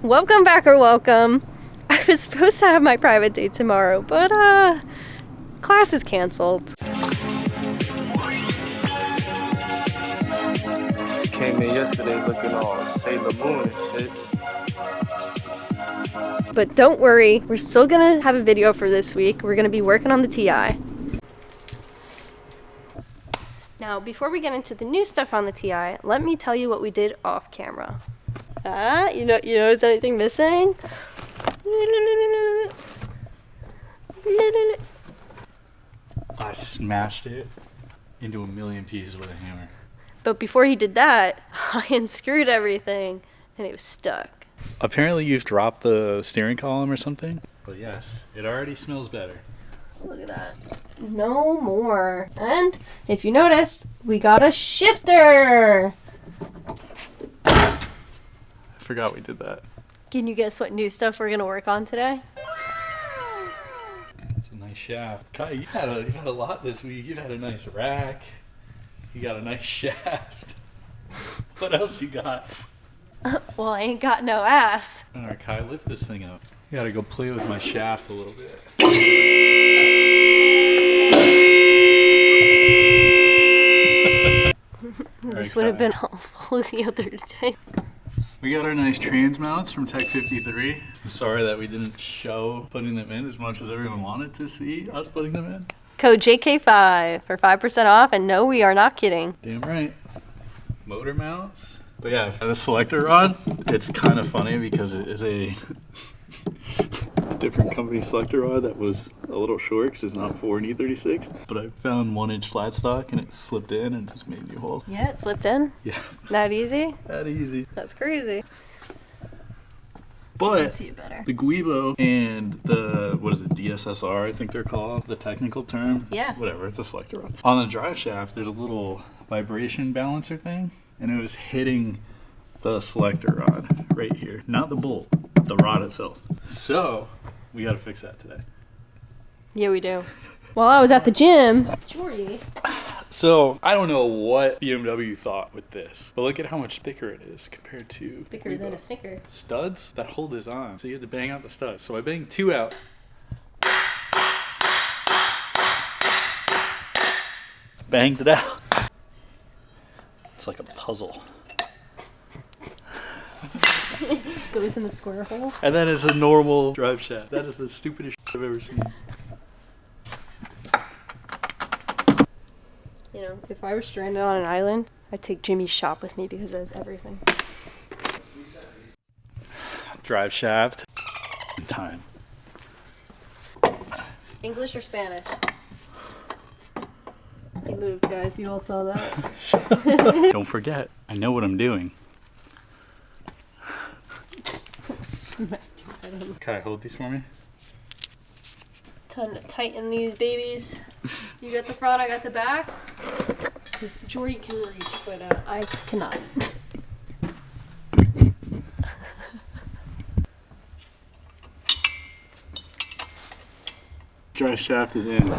Welcome back or welcome. I was supposed to have my private date tomorrow, but class is canceled. She came in yesterday looking all Sailor Moon and shit. But don't worry, we're still gonna have a video for this week. We're gonna be working on the TI. Now, before we get into the new stuff on the TI, let me tell you what we did off camera. You notice anything missing? I smashed it into a million pieces with a hammer. But before he did that, I unscrewed everything and it was stuck. Apparently you've dropped the steering column or something. But yes, it already smells better. Look at that. No more. And if you noticed, we got a shifter. I forgot we did that. Can you guess what new stuff we're gonna work on today? It's a nice shaft. Kai, you've had a lot this week. You've had a nice rack. You got a nice shaft. What else you got? Well, I ain't got no ass. All right, Kai, lift this thing up. I gotta go play with my shaft a little bit. This would have been helpful the other day. We got our nice trans mounts from Tech 53. I'm sorry that we didn't show putting them in as much as everyone wanted to see us putting them in. Code JK5 for 5% off, and no, we are not kidding. Damn right. Motor mounts. But yeah, the selector rod, it's kind of funny because it is a different company selector rod that was a little short because it's not for an E36. But I found 1-inch flat stock and it slipped in and just made new holes. Yeah, it slipped in? Yeah. That easy? That easy. That's crazy. But See it better. the Guibo and the, what is it, DSSR, I think they're called, the technical term. Yeah. Whatever, it's a selector rod. On the drive shaft, there's a little vibration balancer thing, and it was hitting the selector rod right here. Not the bolt, the rod itself. So, we gotta fix that today. Yeah, we do. While I was at the gym, Jordy. So, I don't know what BMW thought with this, but look at how much thicker it is compared to Thicker Guibo. than a Snicker. Studs that hold this on, so you have to bang out the studs. So I banged 2 out. Banged it out. It's like a puzzle. Goes in the square hole. And then it's a normal drive shaft. That is the stupidest shit I've ever seen. You know, if I were stranded on an island, I'd take Jimmy's shop with me because it has everything. Drive shaft. Time. English or Spanish? He moved, guys. You all saw that. Don't forget, I know what I'm doing. Smack your head on. Can I hold these for me? Time to tighten these babies. You got the front, I got the back. Because Jordy can reach, but I cannot. Drive shaft is in.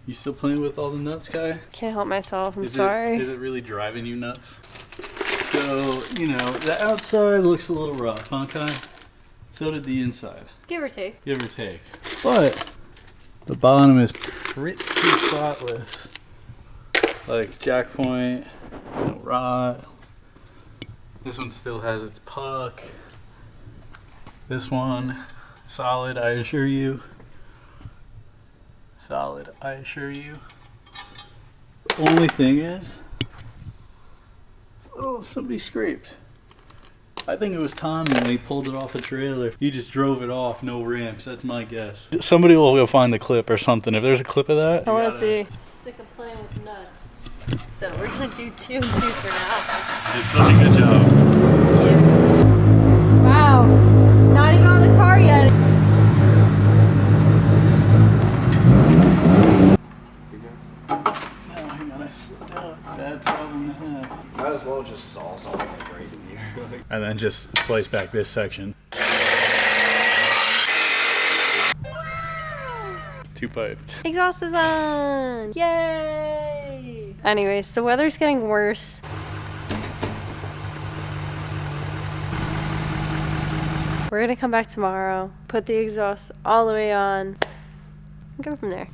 You still playing with all the nuts, Kai? Can't help myself, I'm Is sorry. Is it really driving you nuts? So, you know, the outside looks a little rough, huh, Kai? So did the inside. Give or take. Give or take. But the bottom is pretty spotless. Like jack point, no rot. This one still has its puck. This one, solid, I assure you. Solid, I assure you. The only thing is, oh, somebody scraped. I think it was Tommy when he pulled it off a trailer. He just drove it off, no ramps, that's my guess. Somebody will go find the clip or something. If there's a clip of that. I want to see. Sick of playing with nuts. So we're going to do 2 and 2 for now. You did such a good job. Thank you. Wow. Not even on the car yet. No, hang on, I slipped out. Bad problem to have. Might as well just saw something like right in here. And then just slice back this section. 2 piped. Exhaust is on! Yay! Anyways, the weather's getting worse. We're gonna come back tomorrow, put the exhaust all the way on, and go from there.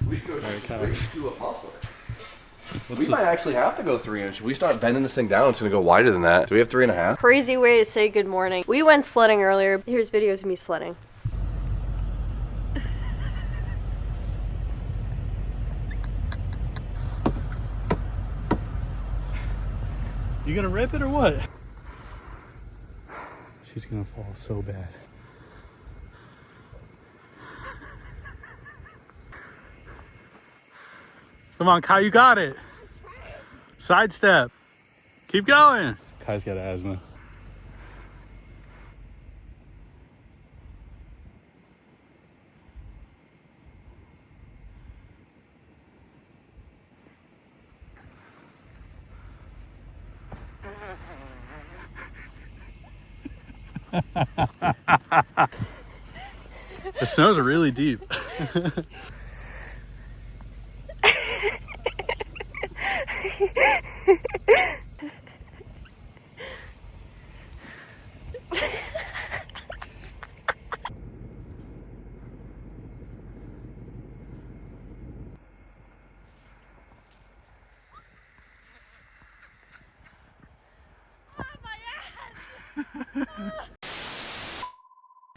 We go straight to a muffler. We might actually have to go 3-inch. If we start bending this thing down, it's gonna go wider than that. Do we have 3.5? Crazy way to say good morning. We went sledding earlier. Here's videos of me sledding. You gonna rip it or what? She's gonna fall so bad. Come on, Kai, you got it. Sidestep. Keep going. Kai's got asthma. The snow's really deep.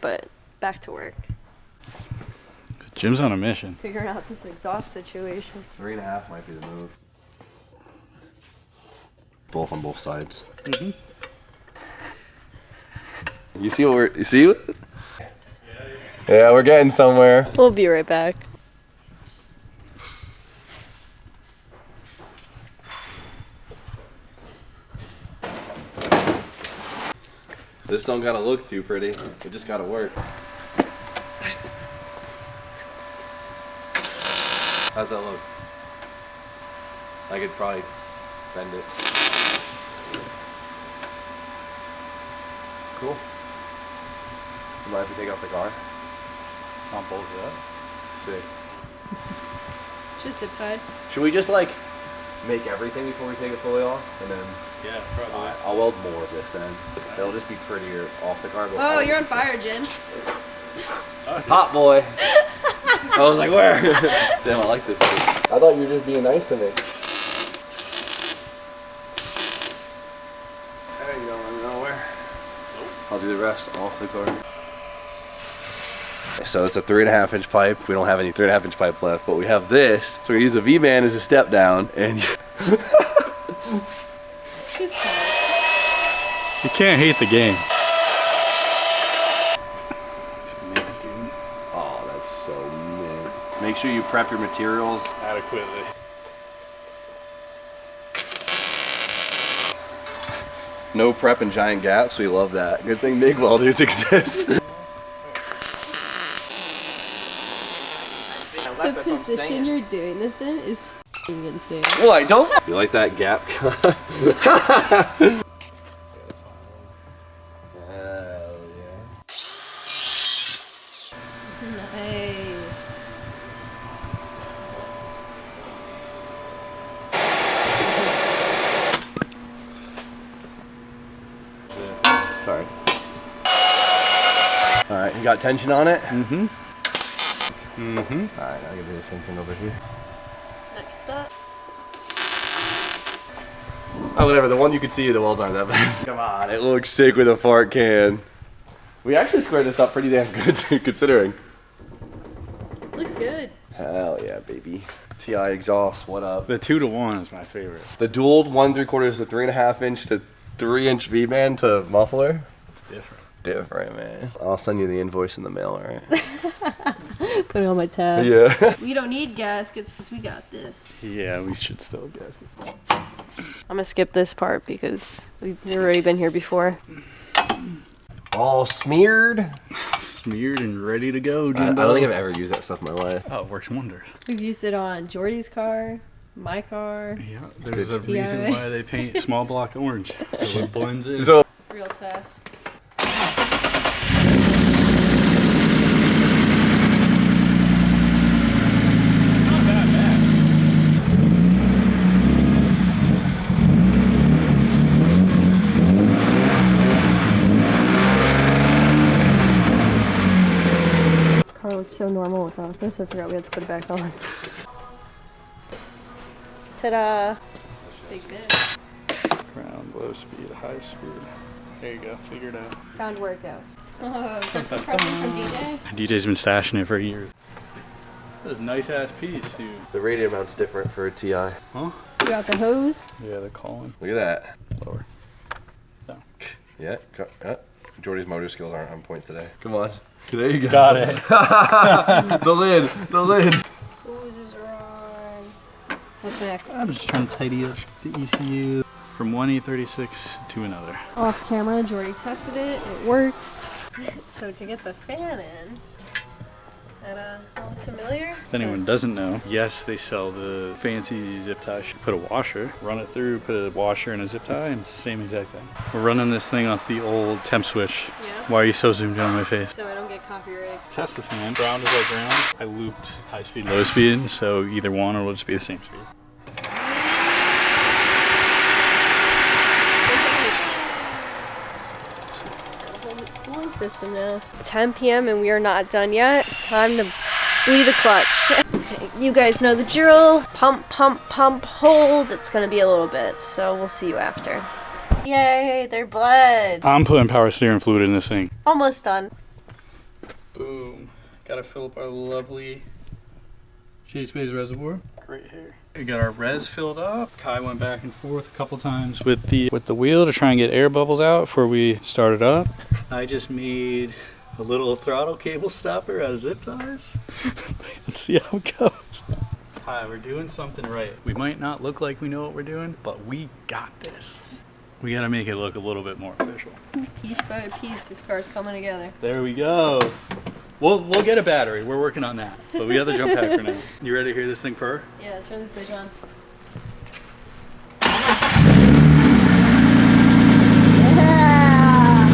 But back to work. Jim's on a mission. Figuring out this exhaust situation. 3.5 might be the move. Both on both sides. Mm-hmm. You see what you see? Yeah, we're getting somewhere. We'll be right back. This don't gotta look too pretty. It just gotta work. How's that look? I could probably bend it. Cool. You mind if we take off the car? Not both of that. Sick. Just zip tied. Should we just like make everything before we take it fully off? And then Yeah, probably. I'll weld more of this then. It'll just be prettier off the car. Oh, you're on fire, Jim. Hot boy. I was like, where? Damn, I like this dude. I thought you were just being nice to me. There you go, nowhere. I'll do the rest off the car. So it's a 3.5-inch pipe. We don't have any 3.5-inch pipe left, but we have this. So we're gonna use the V-band as a step down, and She's tired. You can't hate the game. oh, that's so mint. Make sure you prep your materials Adequately. No prep and giant gaps. We love that. Good thing MIG welders exist. The position you're doing this in is f***ing insane. What? Don't. You like that gap? Hell yeah. Nice. Sorry. All right, you got tension on it? Mm-hmm. Mm-hmm. All right, I'll give you the same thing over here. Next up. Oh, whatever. The one you can see, the welds aren't that bad. Come on, it looks sick with a fart can. We actually squared this up pretty damn good, considering. Looks good. Hell yeah, baby. TI exhaust, what up? The 2-to-1 is my favorite. The dual 1 3/4 to 3.5-inch to 3-inch V-band to muffler. It's different. Different, man. I'll send you the invoice in the mail, alright? Put it on my tab. Yeah. We don't need gaskets because we got this. Yeah, we should still guess. I'm gonna skip this part because we've already been here before. All smeared. Smeared and ready to go, I Jimbo. don't think I've ever used that stuff in my life. Oh, it works wonders. We've used it on Jordy's car, my car. Yeah, there's a TIA. reason why they paint small block orange. So it blends in. So Real test. off this. I forgot we had to put it back on. Ta-da! Big bit. Ground, low speed, high speed. There you go. Figure it out. Found where it goes. Oh, Christmas present from DJ? DJ's been stashing it for years. That's a nice ass piece, dude. The radio mount's different for a TI. Huh? You got the hose? Yeah, they're calling. Look at that. Lower. Down. Yeah. Jordy's motor skills aren't on point today. Come on. There you go. Got it. The lid. Hoses are on. What's next? I'm just trying to tidy up the ECU from one E36 to another. Off camera, Jordy tested it. It works. So to get the fan in, that all familiar? If anyone doesn't know, yes, they sell the fancy zip tie. You put a washer, run it through, put a washer and a zip tie, and it's the same exact thing. We're running this thing off the old temp switch. Yeah. Why are you so zoomed in on my face? So I don't get copyrighted. Test the fan. Ground is like ground. I looped high speed, low speed, so either one or it'll just be the same speed. Cooling system now. 10 p.m. and we are not done yet. Time to bleed the clutch. Okay, you guys know the drill. Pump, pump, pump, hold. It's gonna be a little bit, so we'll see you after. Yay, they're bled. I'm putting power steering fluid in this thing. Almost done. Boom. Gotta fill up our lovely Chase Bay's reservoir. Great hair. We got our res filled up. Kai went back and forth a couple times with the wheel to try and get air bubbles out before we started up. I just made a little throttle cable stopper out of zip ties. Let's see how it goes. Hi, we're doing something right. We might not look like we know what we're doing, but we got this. We gotta make it look a little bit more official. Piece by piece, this car's coming together. There we go. We'll get a battery. We're working on that. But we got the jump pack for now. You ready to hear this thing purr? Yeah, let's turn this bitch on. Yeah!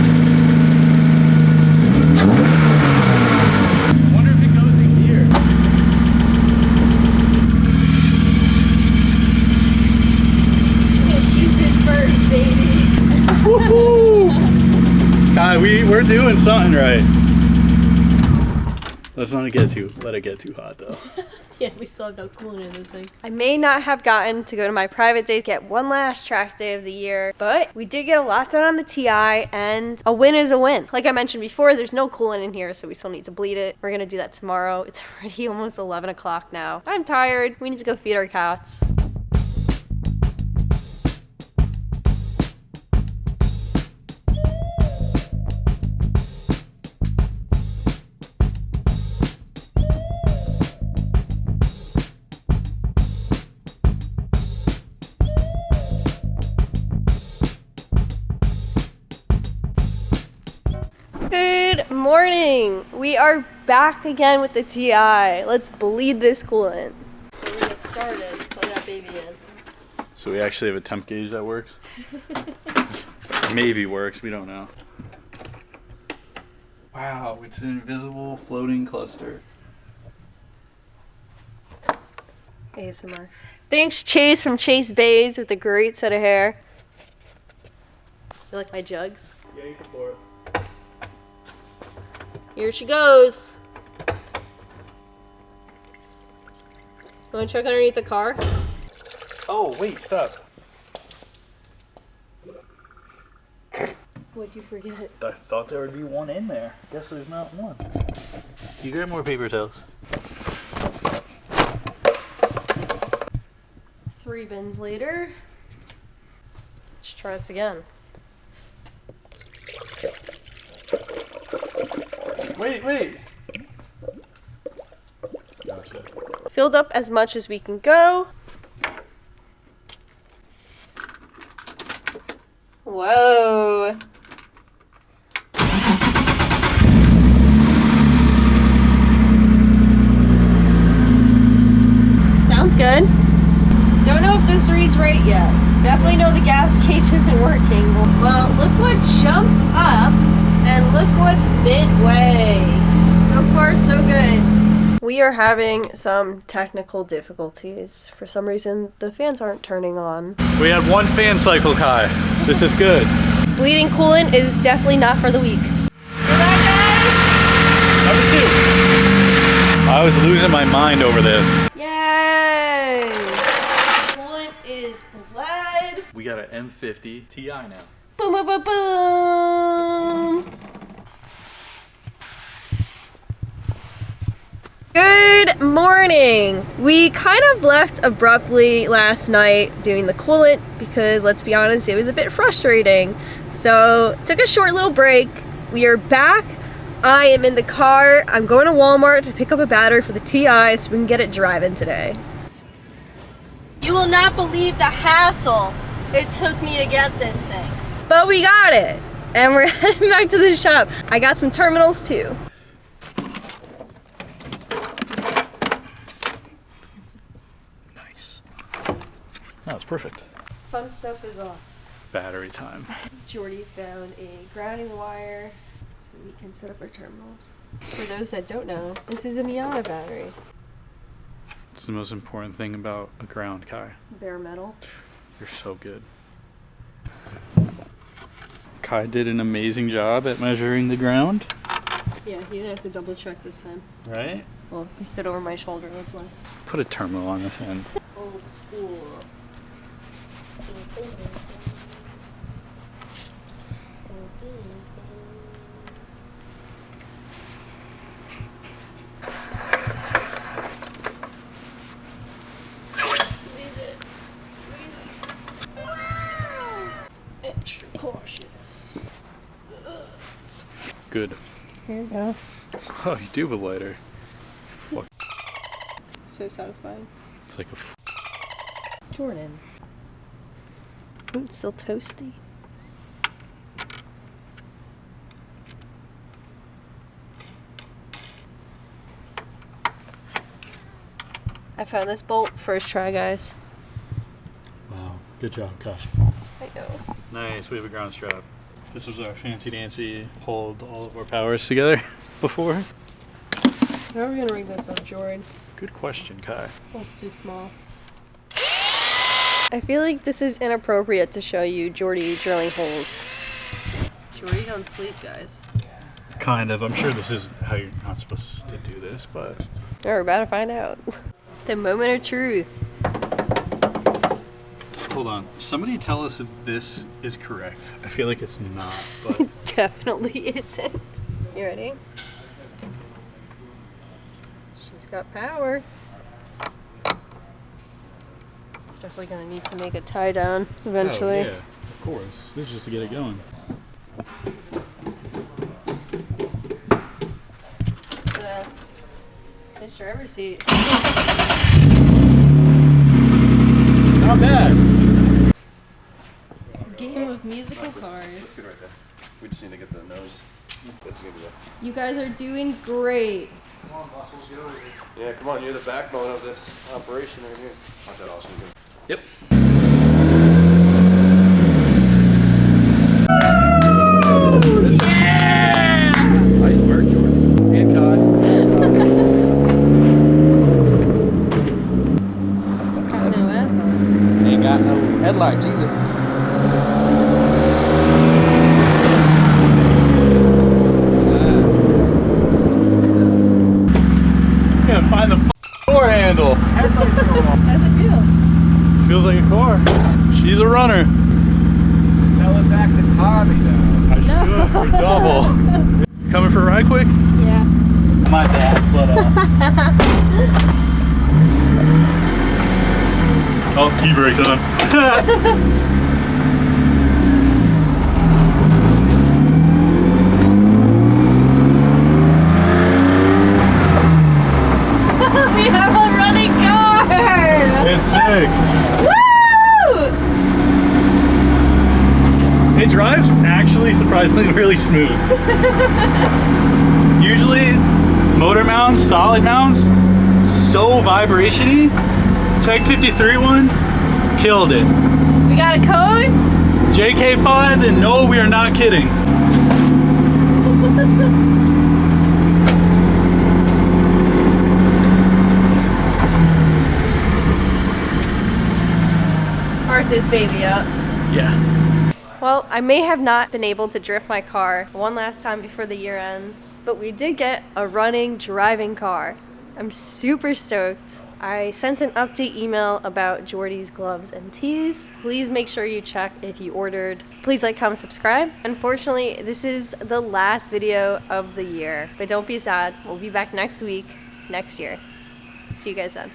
I wonder if it goes in gear. Yeah, she's in first, baby. Woohoo! God, we're doing something right. Let's not let it get too hot though. Yeah, we still have no coolant in this thing. I may not have gotten to go to my private day to get one last track day of the year, but we did get a lot done on the TI, and a win is a win. Like I mentioned before, there's no coolant in here, so we still need to bleed it. We're gonna do that tomorrow. It's already almost 11 o'clock now. I'm tired. We need to go feed our cats. Good morning. We are back again with the TI. Let's bleed this coolant. When we get started, put that baby in. So we actually have a temp gauge that works? Maybe works, we don't know. Wow, it's an invisible floating cluster. ASMR. Thanks Chase from Chase Bays with a great set of hair. You like my jugs? Yeah, you can pour it. Here she goes. You want to check underneath the car? Oh, wait, stop. What'd you forget? I thought there would be one in there. Guess there's not one. You grab more paper towels. 3 bins later. Let's try this again. Wait. Filled up as much as we can go. Whoa. Sounds good. Don't know if this reads right yet. Definitely know the gas gauge isn't working. Well, look what jumped up and look what's midway. So far, so good. We are having some technical difficulties. For some reason, the fans aren't turning on. We had one fan cycle, Kai. This is good. Bleeding coolant is definitely not for the weak. Hear that, Number 2. I was losing my mind over this. Yay! Coolant is bled. We got an M50 Ti now. Boom, boom, boom, boom. Good morning. We kind of left abruptly last night doing the coolant because, let's be honest, it was a bit frustrating. So took a short little break. We are back. I am in the car. I'm going to Walmart to pick up a battery for the TI so we can get it driving today. You will not believe the hassle it took me to get this thing. But we got it, and we're heading back to the shop. I got some terminals too. Nice. That was perfect. Fun stuff is off. Battery time. Jordy found a grounding wire so we can set up our terminals. For those that don't know, this is a Miata battery. It's the most important thing about a ground, Kai. Bare metal. You're so good. Kai did an amazing job at measuring the ground. Yeah, he didn't have to double check this time. Right? Well, he stood over my shoulder, that's why. Put a terminal on this end. Old school. Extra cautious. Good. Here you go. Oh, you do have a lighter. Fuck. So satisfying. It's like a Jordan. Ooh, it's still toasty. I found this bolt first try, guys. Wow. Good job, Kai. I know. Nice, we have a ground strap. This was our fancy dancy hold all of our powers together before. How are we gonna rig this up, Jordan? Good question, Kai. Oh, it's too small. I feel like this is inappropriate to show you Jordy drilling holes. Jordy don't sleep, guys. Kind of. I'm sure this is how you're not supposed to do this, but... Oh, we're about to find out. The moment of truth. Hold on. Somebody tell us if this is correct. I feel like it's not, but... Definitely isn't. You ready? She's got power. Definitely gonna need to make a tie down eventually. Oh, yeah, of course. This is just to get it going. Fish driver seat. It's not bad. Game of musical cars. Good right there. We just need to get the nose. That's gonna be the... You guys are doing great. Come on, muscles, get over here. Yeah, come on, you're the backbone of this operation right here. Aren't that awesome? Yep. Yeah! Nice work, Jordan. And Kai. Got no ass on. Ain't got no headlights either. Can't find the door handle. How's it feel? Feels like a car. She's a runner. Sell it back to Tommy now. I should for double. Coming for a ride quick? Yeah. My bad, but oh, e-brakes on. We have a running car! It's sick. Woo! It drives actually surprisingly really smooth. Usually motor mounts, solid mounts, so vibration-y. Tech 53 ones, killed it. We got a code? JK5, and no, we are not kidding. Start this baby up. Yeah. Well, I may have not been able to drift my car one last time before the year ends, but we did get a running, driving car. I'm super stoked. I sent an update email about Jordy's gloves and tees. Please make sure you check if you ordered. Please like, comment, subscribe. Unfortunately, this is the last video of the year, but don't be sad. We'll be back next week, next year. See you guys then.